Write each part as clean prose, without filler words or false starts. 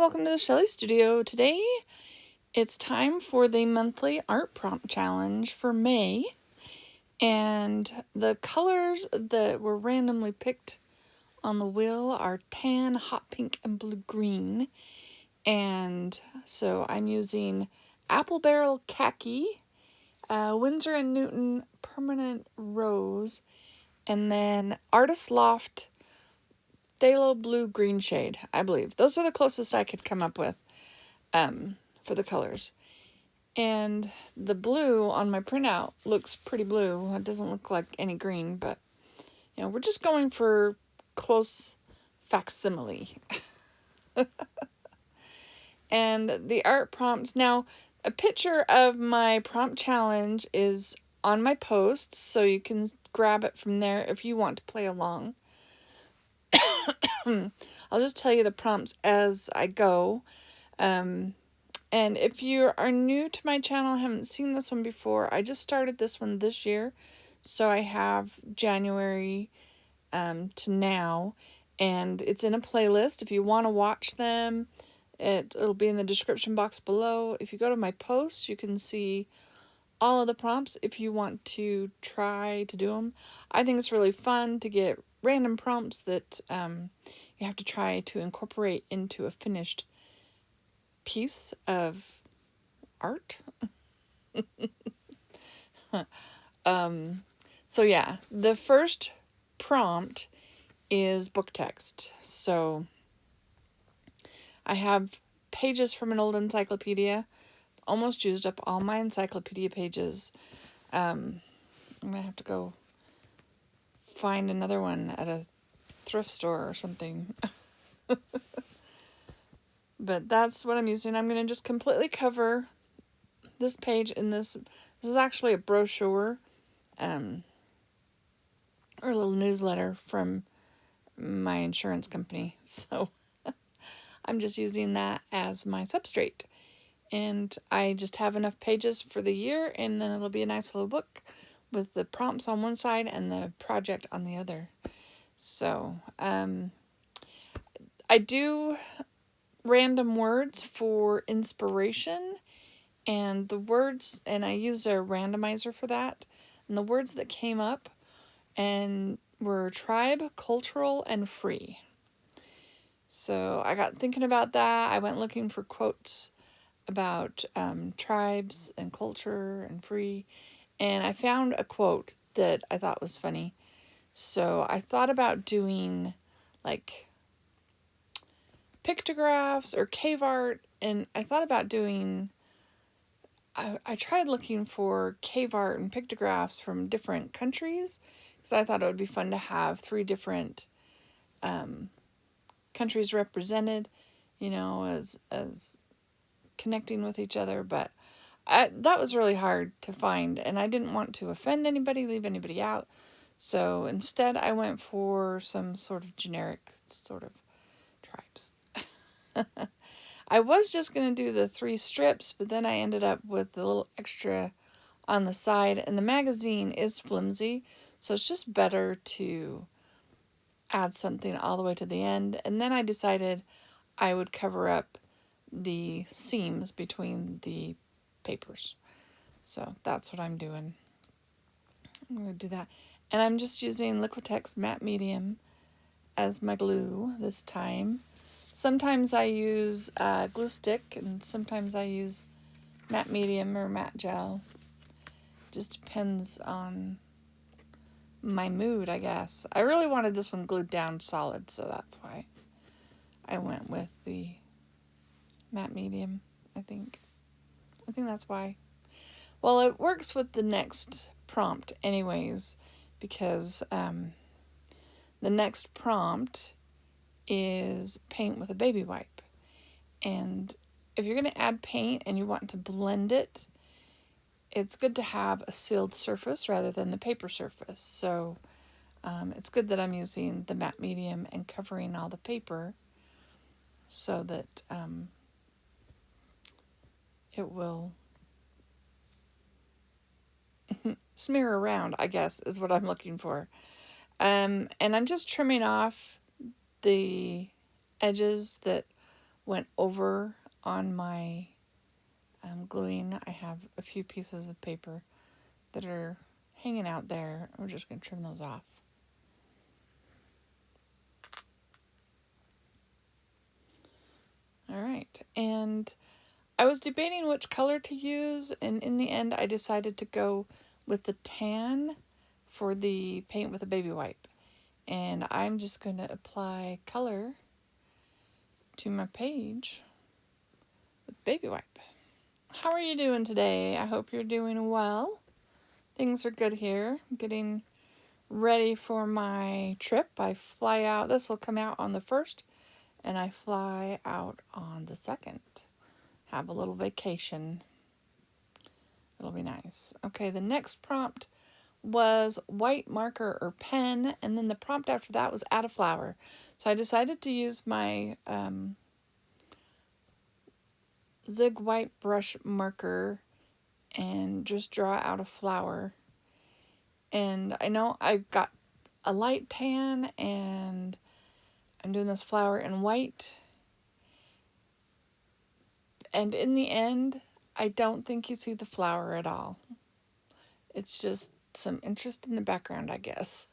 welcome to the Shelley Studio. Today, it's time for the monthly art prompt challenge for May. And the colors that were randomly picked on the wheel are tan, hot pink, and blue-green. And so I'm using Apple Barrel Khaki, Winsor & Newton Permanent Rose, and then Artist Loft Phthalo Blue Green shade, I believe. Those are the closest I could come up with for the colors. And the blue on my printout looks pretty blue. It doesn't look like any green, but we're just going for close facsimile. And the art prompts. Now, a picture of my prompt challenge is on my post, so you can grab it from there if you want to play along. I'll just tell you the prompts as I go. And if you are new to my channel, haven't seen this one before, I just started this one this year. So I have January to now, and it's in a playlist. If you want to watch them, it'll be in the description box below. If you go to my post, you can see all of the prompts if you want to try to do them. I think it's really fun to get random prompts that you have to try to incorporate into a finished piece of art. So yeah, the first prompt is book text. So I have pages from an old encyclopedia. Almost used up all my encyclopedia pages. I'm gonna have to go find another one at a thrift store or something. But that's what I'm using. I'm going to just completely cover this page in this. This is actually a brochure or a little newsletter from my insurance company. So I'm just using that as my substrate. And I just have enough pages for the year, and then it'll be a nice little book with the prompts on one side and the project on the other. So I do random words for inspiration, and the words, and I use a randomizer for that, and the words that came up and were tribe, cultural, and free. So I got thinking about that. I went looking for quotes about tribes and culture and free, and I found a quote that I thought was funny. So I thought about doing like pictographs or cave art, and I thought about doing, I tried looking for cave art and pictographs from different countries, because I thought it would be fun to have 3 different countries represented, as connecting with each other, but that was really hard to find, and I didn't want to offend anybody, leave anybody out. So instead I went for some sort of generic sort of tribes. I was just going to do the 3 strips, but then I ended up with a little extra on the side, and the magazine is flimsy, so it's just better to add something all the way to the end. And then I decided I would cover up the seams between the papers. So that's what I'm doing. I'm going to do that. And I'm just using Liquitex Matte Medium as my glue this time. Sometimes I use glue stick, and sometimes I use matte medium or matte gel. Just depends on my mood, I guess. I really wanted this one glued down solid, so that's why I went with the matte medium, I think. I think that's why. Well, it works with the next prompt anyways, because the next prompt is paint with a baby wipe. And if you're going to add paint and you want to blend it, it's good to have a sealed surface rather than the paper surface. So it's good that I'm using the matte medium and covering all the paper so that it will smear around, I guess, is what I'm looking for. And I'm just trimming off the edges that went over on my gluing. I have a few pieces of paper that are hanging out there. We're just going to trim those off. All right, and I was debating which color to use, and in the end I decided to go with the tan for the paint with a baby wipe. And I'm just going to apply color to my page with baby wipe. How are you doing today? I hope you're doing well. Things are good here. I'm getting ready for my trip. I fly out. This will come out on the 1st, and I fly out on the 2nd. Have a little vacation. It'll be nice. Okay, the next prompt was white marker or pen, and then the prompt after that was add a flower. So I decided to use my Zig white brush marker and just draw out a flower. And I know I've got a light tan, and I'm doing this flower in white. And in the end, I don't think you see the flower at all. It's just some interest in the background, I guess.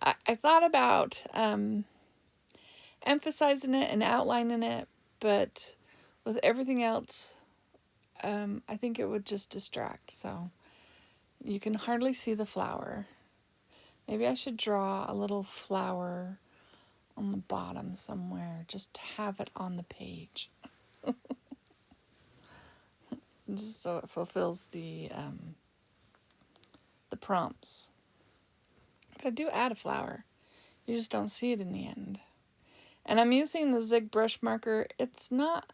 I thought about emphasizing it and outlining it, but with everything else, I think it would just distract. So you can hardly see the flower. Maybe I should draw a little flower on the bottom somewhere, just to have it on the page. Just so it fulfills the prompts. But I do add a flower. You just don't see it in the end. And I'm using the Zig brush marker. It's not,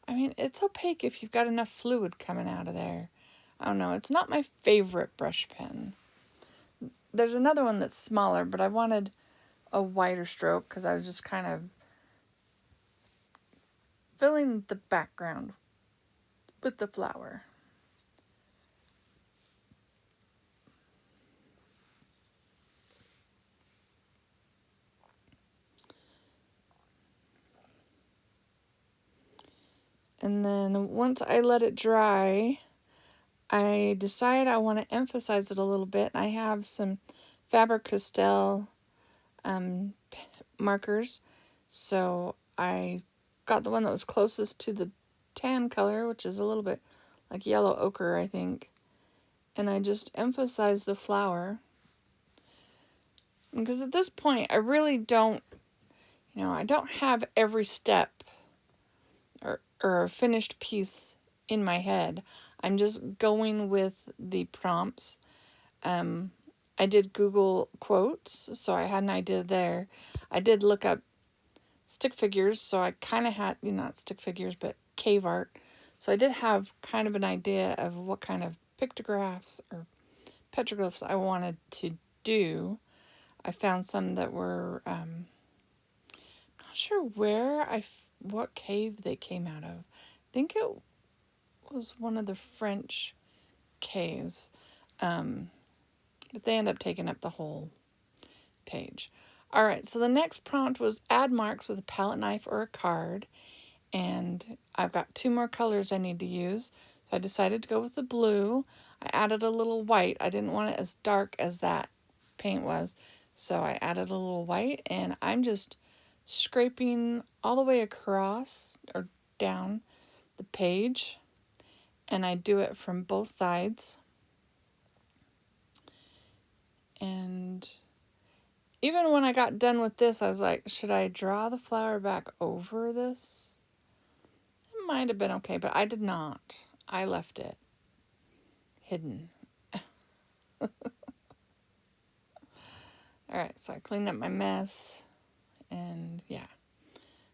I mean, it's opaque if you've got enough fluid coming out of there. I don't know. It's not my favorite brush pen. There's another one that's smaller, but I wanted a wider stroke because I was just kind of filling the background with the flower. And then once I let it dry, I decide I want to emphasize it a little bit. I have some Faber-Castell markers, so I got the one that was closest to the tan color, which is a little bit like yellow ochre, I think, and I just emphasize the flower. Because at this point, I really don't, I don't have every step or a finished piece in my head. I'm just going with the prompts. I did Google quotes, so I had an idea there. I did look up stick figures, so I kind of had, not stick figures, but cave art. So I did have kind of an idea of what kind of pictographs or petroglyphs I wanted to do. I found some that were, not sure what cave they came out of. I think it was one of the French caves, but they end up taking up the whole page. All right, so the next prompt was add marks with a palette knife or a card, and I've got 2 more colors I need to use. So I decided to go with the blue. I added a little white. I didn't want it as dark as that paint was, so I added a little white, and I'm just scraping all the way across or down the page, and I do it from both sides. And even when I got done with this, I was like, should I draw the flower back over this? It might have been okay, but I did not. I left it hidden. All right, so I cleaned up my mess, and yeah,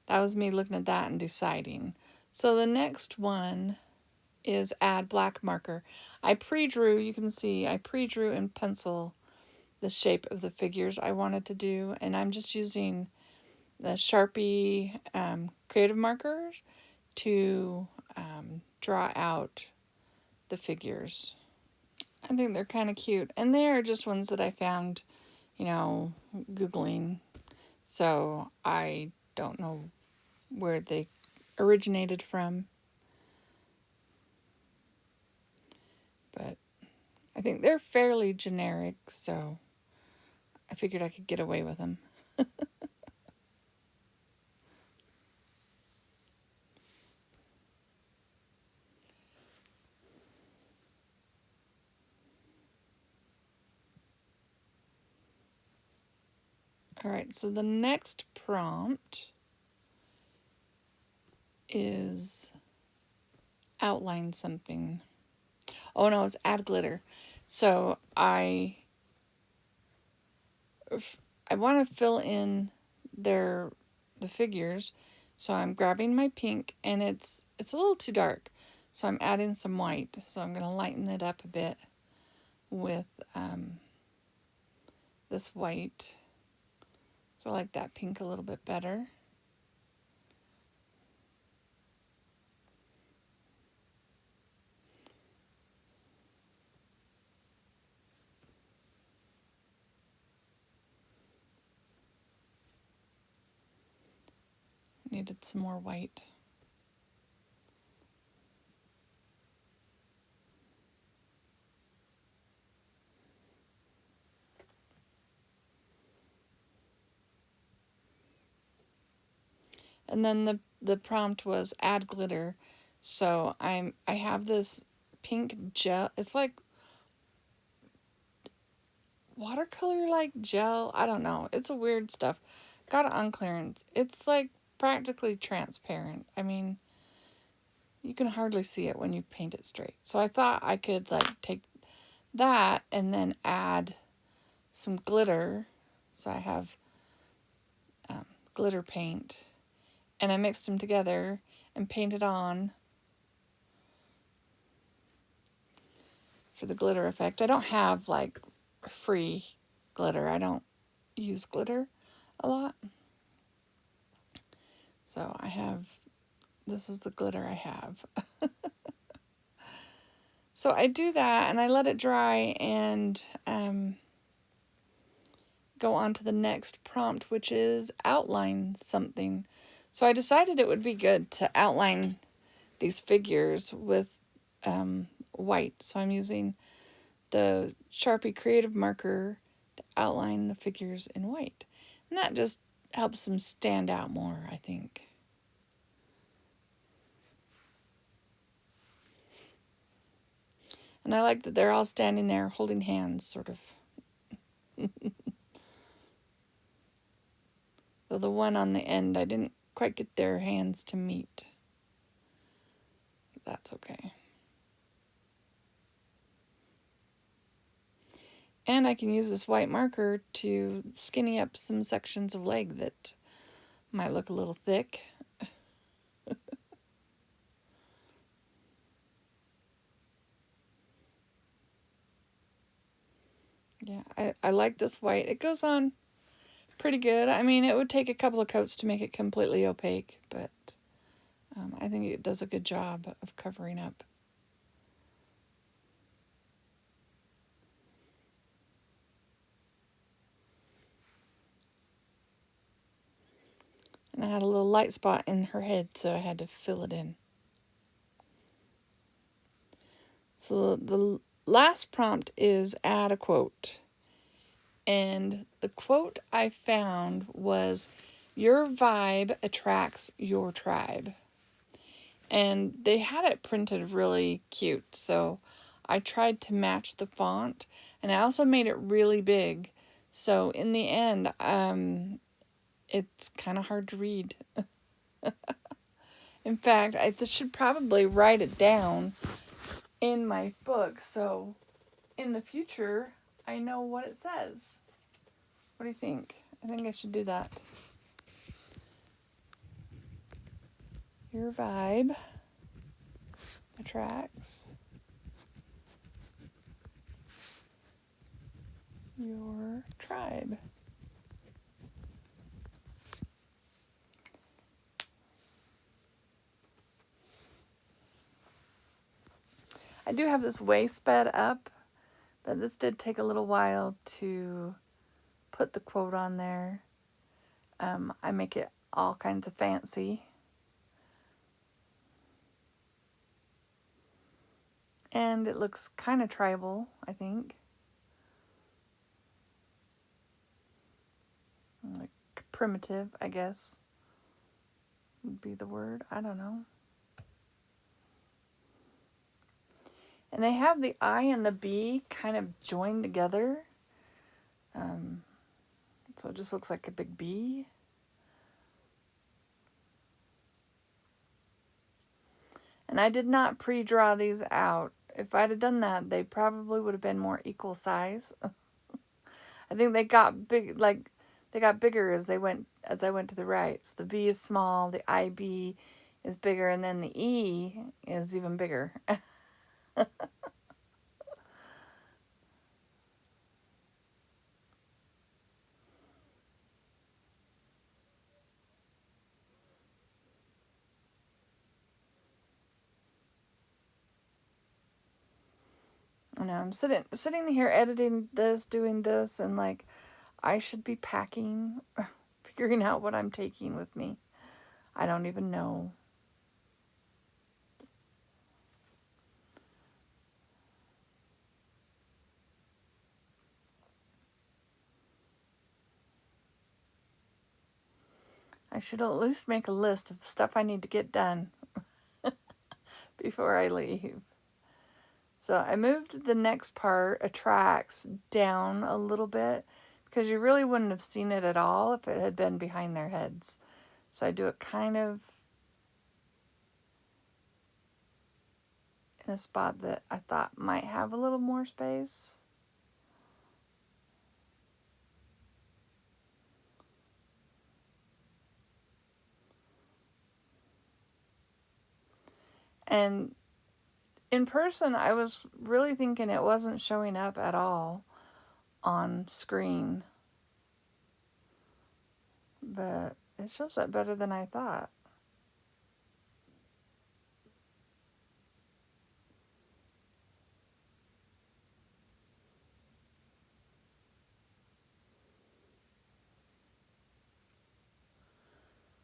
that was me looking at that and deciding. So the next one is add black marker. I pre-drew, you can see, I pre-drew in pencil the shape of the figures I wanted to do, and I'm just using the Sharpie creative markers to draw out the figures. I think they're kind of cute, and they are just ones that I found, Googling. So I don't know where they originated from. But I think they're fairly generic, so I figured I could get away with them. All right, so the next prompt is outline something. Oh no, it's add glitter. So I want to fill in the figures. So I'm grabbing my pink, and it's a little too dark. So I'm adding some white. So I'm going to lighten it up a bit with this white. So I like that pink a little bit better. Needed some more white. And then the prompt was add glitter. So I have this pink gel. It's like watercolor like gel. I don't know. It's a weird stuff. Got it on clearance. It's like practically transparent. I mean, you can hardly see it when you paint it straight. So I thought I could like take that and then add some glitter. So I have glitter paint, and I mixed them together and painted on for the glitter effect. I don't have like free glitter. I don't use glitter a lot. So this is the glitter I have. So I do that and I let it dry and go on to the next prompt, which is outline something. So I decided it would be good to outline these figures with white. So I'm using the Sharpie Creative Marker to outline the figures in white. And that just helps them stand out more, I think. And I like that they're all standing there holding hands, sort of. Though the one on the end, I didn't quite get their hands to meet. But that's okay. And I can use this white marker to skinny up some sections of leg that might look a little thick. Yeah, I like this white. It goes on pretty good. I mean, it would take a couple of coats to make it completely opaque, but I think it does a good job of covering up. And I had a little light spot in her head, so I had to fill it in. So the last prompt is add a quote. And the quote I found was, "Your vibe attracts your tribe." And they had it printed really cute. So I tried to match the font, and I also made it really big. So in the end, it's kind of hard to read. In fact, I should probably write it down in my book so in the future I know what it says. What do you think? I think I should do that. Your vibe attracts your tribe. I do have this way sped up, but this did take a little while to put the quote on there. I make it all kinds of fancy. And it looks kind of tribal, I think. Like primitive, I guess, would be the word. I don't know. And they have the I and the B kind of joined together. So it just looks like a big B. And I did not pre-draw these out. If I'd have done that, they probably would have been more equal size. I think they got big, like they got bigger as I went to the right. So the V is small, the IB is bigger, and then the E is even bigger. I know I'm sitting here editing this, doing this, and like I should be packing, figuring out what I'm taking with me. I don't even know. I should at least make a list of stuff I need to get done before I leave. So I moved the next part, attracts, down a little bit because you really wouldn't have seen it at all if it had been behind their heads. So I do it kind of in a spot that I thought might have a little more space. And in person, I was really thinking it wasn't showing up at all on screen. But it shows up better than I thought.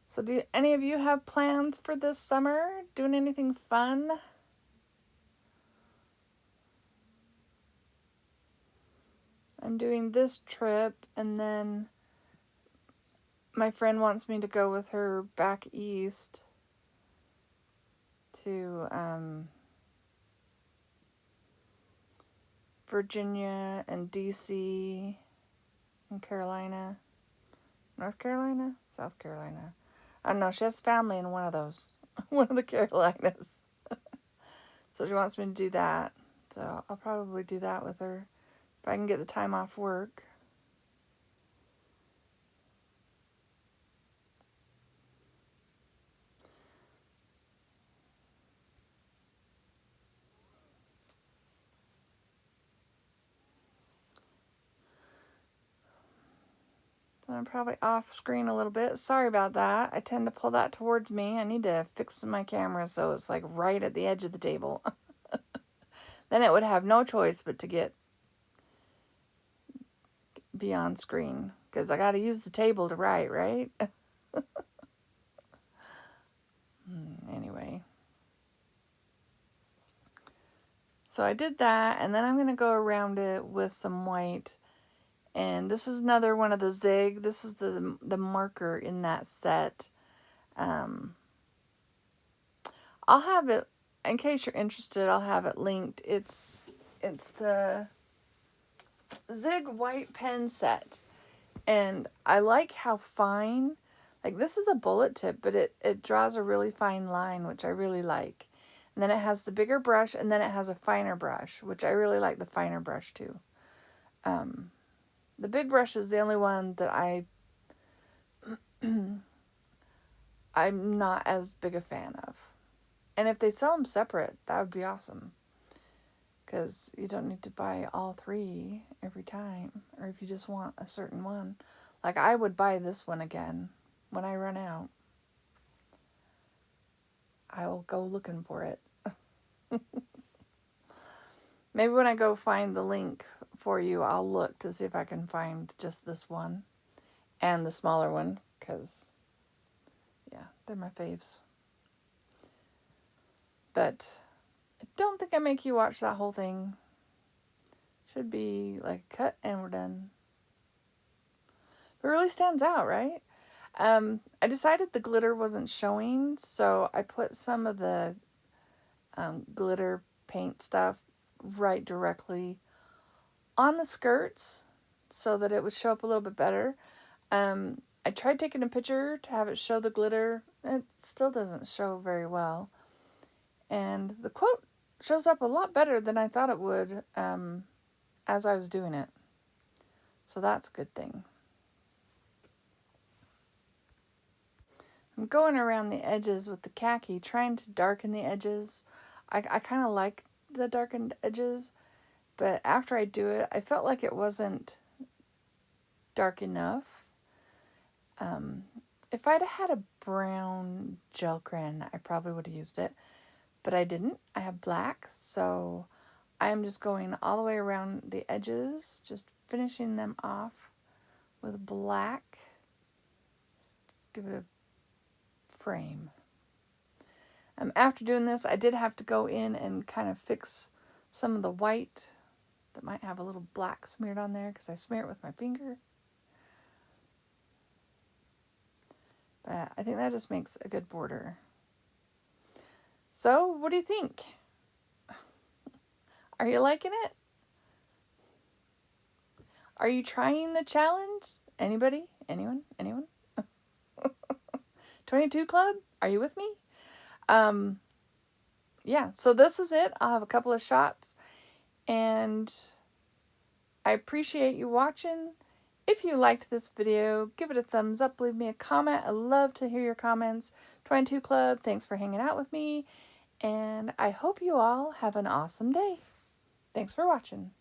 So do any of you have plans for this summer? Doing anything fun? I'm doing this trip, and then my friend wants me to go with her back east to Virginia and DC and Carolina. North Carolina? South Carolina. I don't know. She has family in one of those. One of the Carolinas. So she wants me to do that. So I'll probably do that with her if I can get the time off work. So I'm probably off screen a little bit. Sorry about that. I tend to pull that towards me. I need to fix my camera so it's like right at the edge of the table. Then it would have no choice but to be on screen because I got to use the table to write, right? Anyway. So I did that, and then I'm going to go around it with some white. And this is another one of the zig. This is the marker in that set. I'll have it, in case you're interested, I'll have it linked. It's the Zig white pen set. And I like how fine, like this is a bullet tip, but it draws a really fine line, which I really like. And then it has the bigger brush, and then it has a finer brush, which I really like the finer brush too. The big brush is the only one that I'm not as big a fan of. And if they sell them separate, that would be awesome. Because you don't need to buy all three every time. Or if you just want a certain one. Like I would buy this one again when I run out. I will go looking for it. Maybe when I go find the link for you, I'll look to see if I can find just this one. And the smaller one. Because They're my faves. But I don't think I make you watch that whole thing. Should be like cut and we're done. It really stands out, right? I decided the glitter wasn't showing, so I put some of the glitter paint stuff right directly on the skirts so that it would show up a little bit better. I tried taking a picture to have it show the glitter. It still doesn't show very well. And the quote shows up a lot better than I thought it would as I was doing it. So that's a good thing. I'm going around the edges with the khaki, trying to darken the edges. I kind of like the darkened edges, but after I do it, I felt like it wasn't dark enough. If I'd had a brown gel crayon, I probably would have used it, but I didn't. I have black, so I am just going all the way around the edges, just finishing them off with black. Just give it a frame. After doing this, I did have to go in and kind of fix some of the white that might have a little black smeared on there because I smear it with my finger. But I think that just makes a good border. So, what do you think? Are you liking it? Are you trying the challenge? Anybody? Anyone? 22 Club? Are you with me? Yeah, so this is it. I'll have a couple of shots. And I appreciate you watching. If you liked this video, give it a thumbs up. Leave me a comment. I love to hear your comments. 22 Club, thanks for hanging out with me. And I hope you all have an awesome day. Thanks for watching.